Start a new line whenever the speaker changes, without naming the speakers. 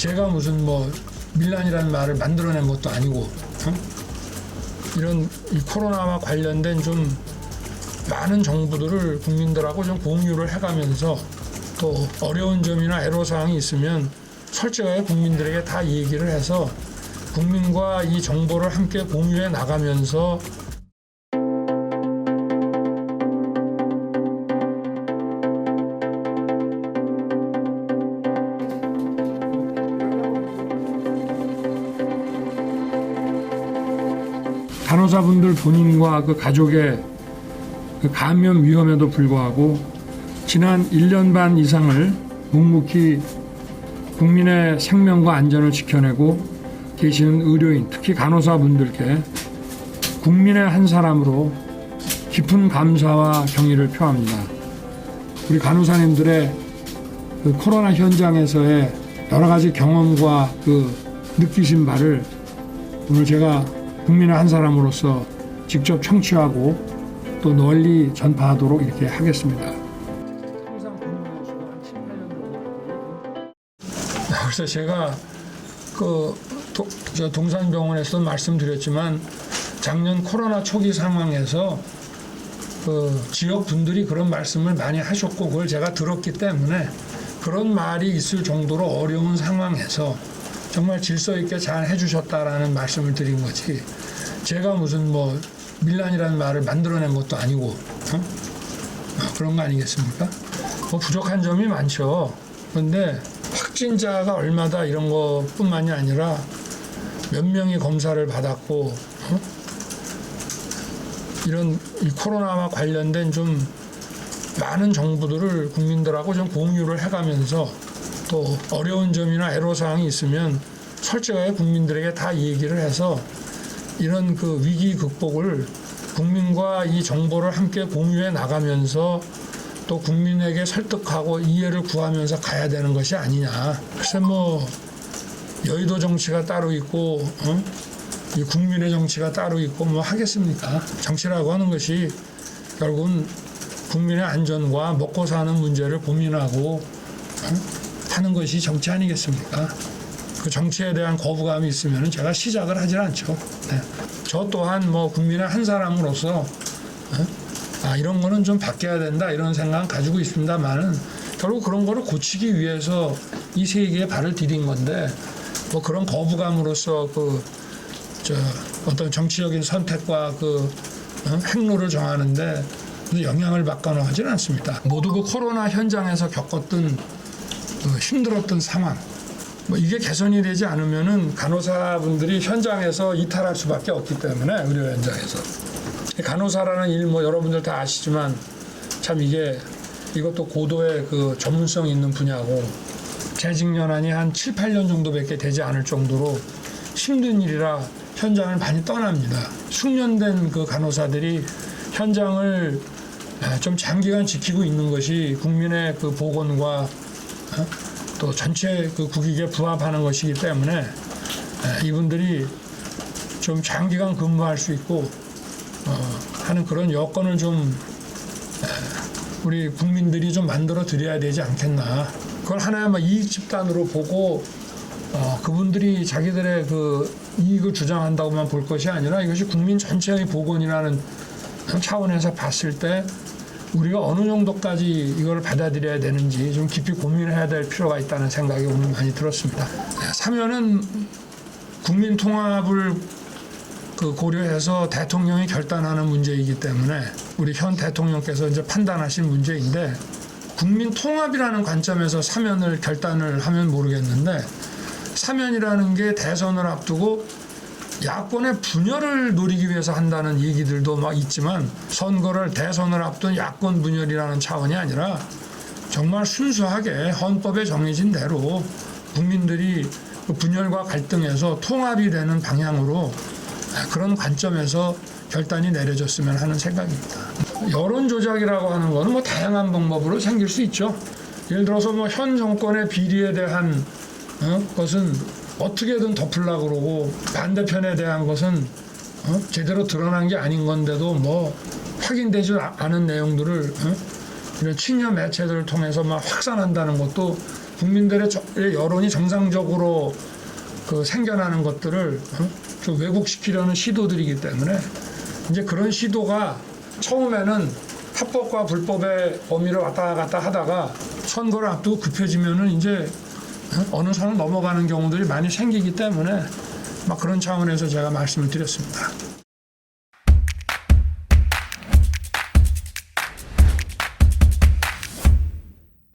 제가 무슨 뭐 밀란이라는 말을 만들어낸 것도 아니고 이런 이 코로나와 관련된 좀 많은 정보들을 국민들하고 좀 공유를 해가면서 또 어려운 점이나 애로사항이 있으면 솔직하게 국민들에게 다 얘기를 해서 국민과 이 정보를 함께 공유해 나가면서 간호사분들 본인과 그 가족의 그 감염 위험에도 불구하고 지난 1년 반 이상을 묵묵히 국민의 생명과 안전을 지켜내고 계시는 의료인, 특히 간호사분들께 국민의 한 사람으로 깊은 감사와 경의를 표합니다. 우리 간호사님들의 그 코로나 현장에서의 여러 가지 경험과 그 느끼신 바를 오늘 제가 국민의 한 사람으로서 직접 청취하고 또 널리 전파하도록 이렇게 하겠습니다. 항상 근무 수가 한 7, 8년 정도. 그래서 제가 저 동산병원에서 말씀드렸지만 작년 코로나 초기 상황에서 그 지역 분들이 그런 말씀을 많이 하셨고 그걸 제가 들었기 때문에 그런 말이 있을 정도로 어려운 상황에서 정말 질서 있게 잘 해주셨다라는 말씀을 드린 거지. 제가 무슨 뭐 밀란이라는 말을 만들어낸 것도 아니고 그런 거 아니겠습니까? 뭐 부족한 점이 많죠. 그런데 확진자가 얼마다 이런 것뿐만이 아니라 몇 명이 검사를 받았고 이런 이 코로나와 관련된 좀 많은 정보들을 국민들하고 좀 공유를 해가면서 또 어려운 점이나 애로사항이 있으면 솔직하게 국민들에게 다 얘기를 해서 이런 그 위기 극복을 국민과 이 정보를 함께 공유해 나가면서 또 국민에게 설득하고 이해를 구하면서 가야 되는 것이 아니냐. 글쎄 뭐 여의도 정치가 따로 있고 이 국민의 정치가 따로 있고 뭐 하겠습니까? 정치라고 하는 것이 결국은 국민의 안전과 먹고 사는 문제를 고민하고 하는 것이 정치 아니겠습니까? 그 정치에 대한 거부감이 있으면 제가 시작을 하질 않죠. 네. 저 또한 뭐 국민의 한 사람으로서 이런 거는 좀 바뀌어야 된다 이런 생각은 가지고 있습니다만은 결국 그런 거를 고치기 위해서 이 세계에 발을 디딘 건데 뭐 그런 거부감으로서 어떤 정치적인 선택과 행로를 정하는데 영향을 받거나 하지는 않습니다. 모두 그 코로나 현장에서 겪었던 힘들었던 상황 뭐 이게 개선이 되지 않으면은 간호사분들이 현장에서 이탈할 수밖에 없기 때문에 의료 현장에서 간호사라는 일 뭐 여러분들 다 아시지만 참 이것도 고도의 그 전문성 있는 분야고 재직 연한이 한 7, 8년 정도밖에 되지 않을 정도로 힘든 일이라 현장을 많이 떠납니다. 숙련된 그 간호사들이 현장을 좀 장기간 지키고 있는 것이 국민의 그 보건과 또 전체 그 국익에 부합하는 것이기 때문에 이분들이 좀 장기간 근무할 수 있고 하는 그런 여건을 좀 우리 국민들이 좀 만들어 드려야 되지 않겠나. 그걸 하나의 뭐 이익 집단으로 보고 그분들이 자기들의 그 이익을 주장한다고만 볼 것이 아니라 이것이 국민 전체의 보건이라는 차원에서 봤을 때 우리가 어느 정도까지 이걸 받아들여야 되는지 좀 깊이 고민해야 될 필요가 있다는 생각이 오늘 많이 들었습니다. 사면은 국민 통합을 고려해서 대통령이 결단하는 문제이기 때문에 우리 현 대통령께서 이제 판단하신 문제인데 국민 통합이라는 관점에서 사면을 결단을 하면 모르겠는데 사면이라는 게 대선을 앞두고 야권의 분열을 노리기 위해서 한다는 얘기들도 막 있지만 대선을 앞둔 야권 분열이라는 차원이 아니라 정말 순수하게 헌법에 정해진 대로 국민들이 그 분열과 갈등에서 통합이 되는 방향으로 그런 관점에서 결단이 내려졌으면 하는 생각입니다. 여론 조작이라고 하는 것은 뭐 다양한 방법으로 생길 수 있죠. 예를 들어서 뭐 현 정권의 비리에 대한 것은 어떻게든 덮으려고 그러고 반대편에 대한 것은 제대로 드러난 게 아닌 건데도 뭐 확인되지 않은 내용들을 이런 친여 매체들을 통해서 막 확산한다는 것도 국민들의 여론이 정상적으로 그 생겨나는 것들을 좀 왜곡시키려는 시도들이기 때문에 이제 그런 시도가 처음에는 합법과 불법의 범위를 왔다 갔다 하다가 선거를 앞두고 급해지면은 이제 어느 선을 넘어가는 경우들이 많이 생기기 때문에 막 그런 차원에서 제가 말씀을 드렸습니다.